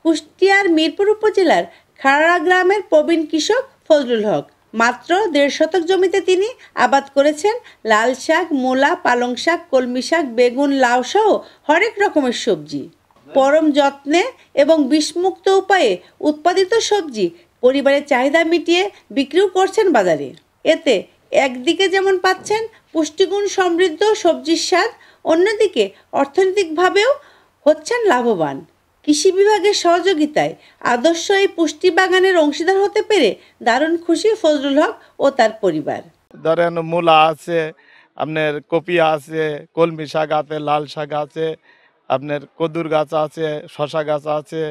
কুষ্টিয়ার মিরপুর উপজেলার খাড়া গ্রামের প্রবীণ কৃষক ফজলুল হক মাত্র ১.৫ শতক জমিতে তিনি আবাদ করেছেন লাল শাক, মূলা, পালং শাক, কলমি শাক, বেগুন, লাউ সহ হরেক রকমের সবজি। পরম যত্নে এবং বিষমুক্ত উপায়ে উৎপাদিত সবজি পরিবারের চাহিদা মিটিয়ে বিক্রিও করছেন বাজারে। এতে একদিকে যেমন পাচ্ছেন পুষ্টিগুণ সমৃদ্ধ সবজির স্বাদ, অন্যদিকে অর্থনৈতিকভাবেও হচ্ছেন লাভবান। কৃষি বিভাগের সহযোগিতায় আদর্শ এই পুষ্টি বাগানের অংশীদার হতে পেরে দারুণ খুশি ফজলুল হক ও তার পরিবার। ধরেন মূলা আছে, আপনার কপি আছে, কলমি শাক আছে, লাল শাক আছে, আপনার কদুর গাছ আছে, শশা গাছ আছে,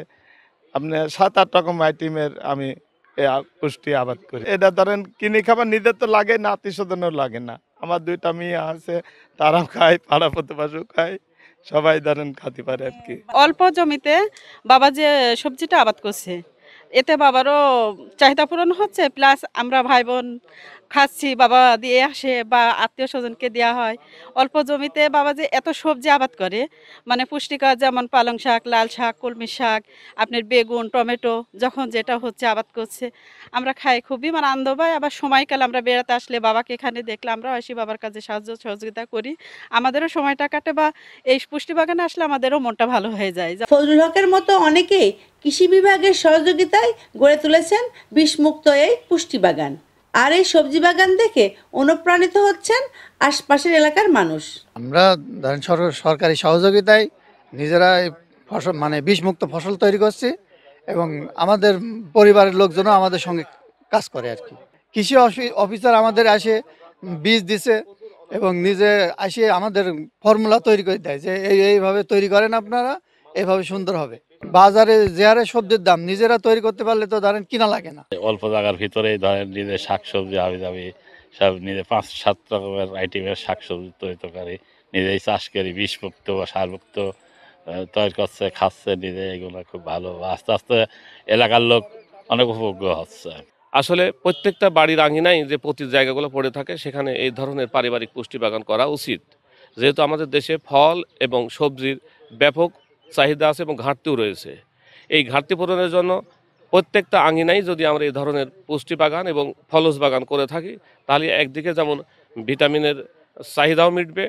আপনার ৭-৮ রকম আইটেমের আমি পুষ্টি আবাদ করি। এটা ধরেন কিনে খাবার নিজের তো লাগে না, আত্মীয় স্বজনেও লাগে না। আমার 2টা মেয়ে আছে, তারাও খায়, পাড়া প্রতিবেশীও খায়, সবাই ধরেন খাতে পারে আর কি। অল্প জমিতে বাবা যে সবজিটা আবাদ করছে, এতে বাবারও চাহিদা পূরণ হচ্ছে, প্লাস আমরা ভাই বোন খাচ্ছি, বাবা দিয়ে আসে বা আত্মীয় স্বজনকে দেওয়া হয়। অল্প জমিতে বাবা যে এত সবজি আবাদ করে, মানে পুষ্টিকর, যেমন পালং শাক, লাল শাক, কলমি শাক, আপনার বেগুন, টমেটো, যখন যেটা হচ্ছে আবাদ করছে, আমরা খাই, খুবই মানে আনন্দ পাই। আবার সময়কাল আমরা বেড়াতে আসলে বাবাকে এখানে দেখলে আমরা আসি, বাবার কাছে সাহায্য সহযোগিতা করি, আমাদেরও সময়টা কাটে, বা এই পুষ্টি বাগানে আসলে আমাদেরও মনটা ভালো হয়ে যায়। ফজলুল হকের মতো অনেকেই কৃষি বিভাগের সহযোগিতায় গড়ে তুলেছেন বিষমুক্ত এই পুষ্টি বাগান। আর এই সবজি বাগান দেখে অনুপ্রাণিত হচ্ছেন আশপাশের এলাকার মানুষ। আমরা ধরেন সরকারি সহযোগিতায় নিজেরা ফসল মানে বিষমুক্ত ফসল তৈরি করছি এবং আমাদের পরিবারের লোকজনও আমাদের সঙ্গে কাজ করে আর কি। কৃষি অফিসার আমাদের আসে বীজ দিছে এবং নিজে আসে আমাদের ফর্মুলা তৈরি করে দেয় যে এইভাবে তৈরি করেন আপনারা, এইভাবে সুন্দর হবে। বাজারে যে হারে সবজির দাম, নিজেরা তৈরি করতে পারলে তো ধরেন কিনা লাগে না। অল্প জায়গার ভিতরেই ধরেন নিজে শাকসবজি হাবি যাবি সব নিজে 5-7 রকমের আইটেমের শাকসবজি তৈরি করি, নিজেই চাষ করি, বিষমুক্ত বা সারমুক্ত তৈরি করছে, খাচ্ছে নিজে, এগুলো খুব ভালো। আস্তে আস্তে এলাকার লোক অনেক উপভোগ্য হচ্ছে। আসলে প্রত্যেকটা বাড়ির আঙিনায় যে প্রতি জায়গাগুলো পড়ে থাকে, সেখানে এই ধরনের পারিবারিক পুষ্টি বাগান করা উচিত, যেহেতু আমাদের দেশে ফল এবং সবজির ব্যাপক চাহিদা আছে এবং ঘাটতিও রয়েছে। এই ঘাটতি পূরণের জন্য প্রত্যেকটা আঙিনায় যদি আমরা এই ধরনের পুষ্টি বাগান এবং ফলজ বাগান করে থাকি, তাহলে একদিকে যেমন ভিটামিনের চাহিদাও মিটবে,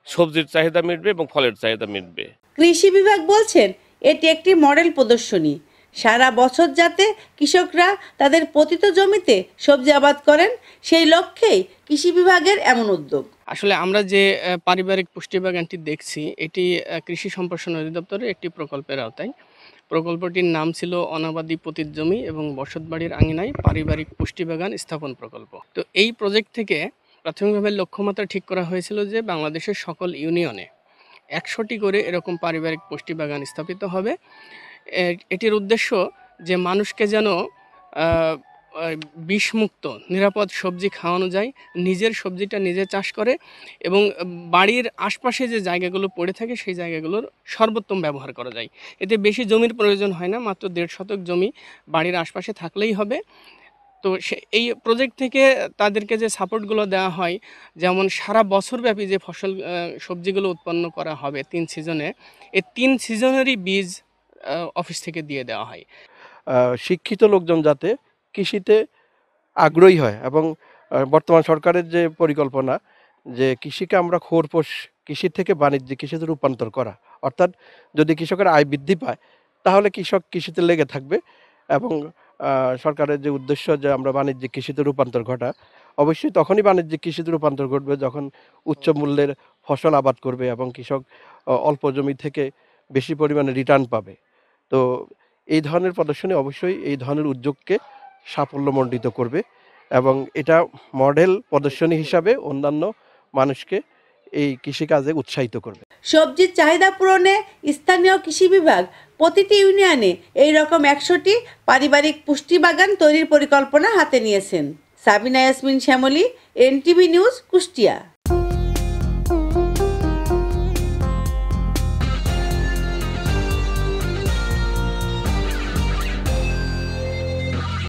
সবজির চাহিদা মিটবে এবং ফলের চাহিদা মিটবে। কৃষি বিভাগ বলছেন এটি একটি মডেল প্রদর্শনী, সারা বছর যাতে কৃষকরা তাদের পতিত জমিতে সবজি আবাদ করেন, সেই লক্ষ্যেই কৃষি বিভাগের এমন উদ্যোগ। আসলে আমরা যে পারিবারিক পুষ্টি বাগানটি দেখছি, এটি কৃষি সম্প্রসারণ অধিদপ্তরের একটি প্রকল্পের আওতায়। প্রকল্পটির নাম ছিল অনাবাদি পতিত জমি এবং বসতবাড়ির আঙিনায় পারিবারিক পুষ্টি বাগান স্থাপন প্রকল্প। তো এই প্রজেক্ট থেকে প্রাথমিকভাবে লক্ষ্যমাত্রা ঠিক করা হয়েছিল যে বাংলাদেশের সকল ইউনিয়নে 100টি করে এরকম পারিবারিক পুষ্টি বাগান স্থাপিত হবে। এটির উদ্দেশ্য যে মানুষকে যেন বিষমুক্ত নিরাপদ সবজি খাওয়ানো যায়, নিজের সবজিটা নিজে চাষ করে এবং বাড়ির আশপাশে যে জায়গাগুলো পড়ে থাকে সেই জায়গাগুলোর সর্বোত্তম ব্যবহার করা যায়। এতে বেশি জমির প্রয়োজন হয় না, মাত্র 1.5 শতক জমি বাড়ির আশপাশে থাকলেই হবে। তো এই প্রজেক্ট থেকে তাদেরকে যে সাপোর্টগুলো দেওয়া হয়, যেমন সারা বছরব্যাপী যে ফসল সবজিগুলো উৎপন্ন করা হবে 3 সিজনে, এই 3 সিজনেরই বীজ অফিস থেকে দিয়ে দেওয়া হয়। শিক্ষিত লোকজন যাতে কৃষিতে আগ্রহী হয় এবং বর্তমান সরকারের যে পরিকল্পনা যে কৃষিকে আমরা খোরপোশ কৃষি থেকে বাণিজ্যিক কৃষিতে রূপান্তর করা, অর্থাৎ যদি কৃষকের আয় বৃদ্ধি পায় তাহলে কৃষক কৃষিতে লেগে থাকবে এবং সরকারের যে উদ্দেশ্য যে আমরা বাণিজ্যিক কৃষিতে রূপান্তর ঘটা, অবশ্যই তখনই বাণিজ্যিক কৃষিতে রূপান্তর ঘটবে যখন উচ্চ মূল্যের ফসল আবাদ করবে এবং কৃষক অল্প জমি থেকে বেশি পরিমাণে রিটার্ন পাবে। তো এই ধরনের প্রদর্শনী অবশ্যই এই ধরনের উদ্যোগকে সাফল্যমণ্ডিত করবে এবং এটা মডেল প্রদর্শনী হিসাবে অন্যান্য মানুষকে এই কৃষিকাজে উৎসাহিত করবে। সবজির চাহিদা পূরণে স্থানীয় কৃষি বিভাগ প্রতিটি ইউনিয়নে এই রকম 100টি পারিবারিক পুষ্টি বাগান তৈরির পরিকল্পনা হাতে নিয়েছেন। Sabina Yasmin Shyamoli, NTV news, Kushtia.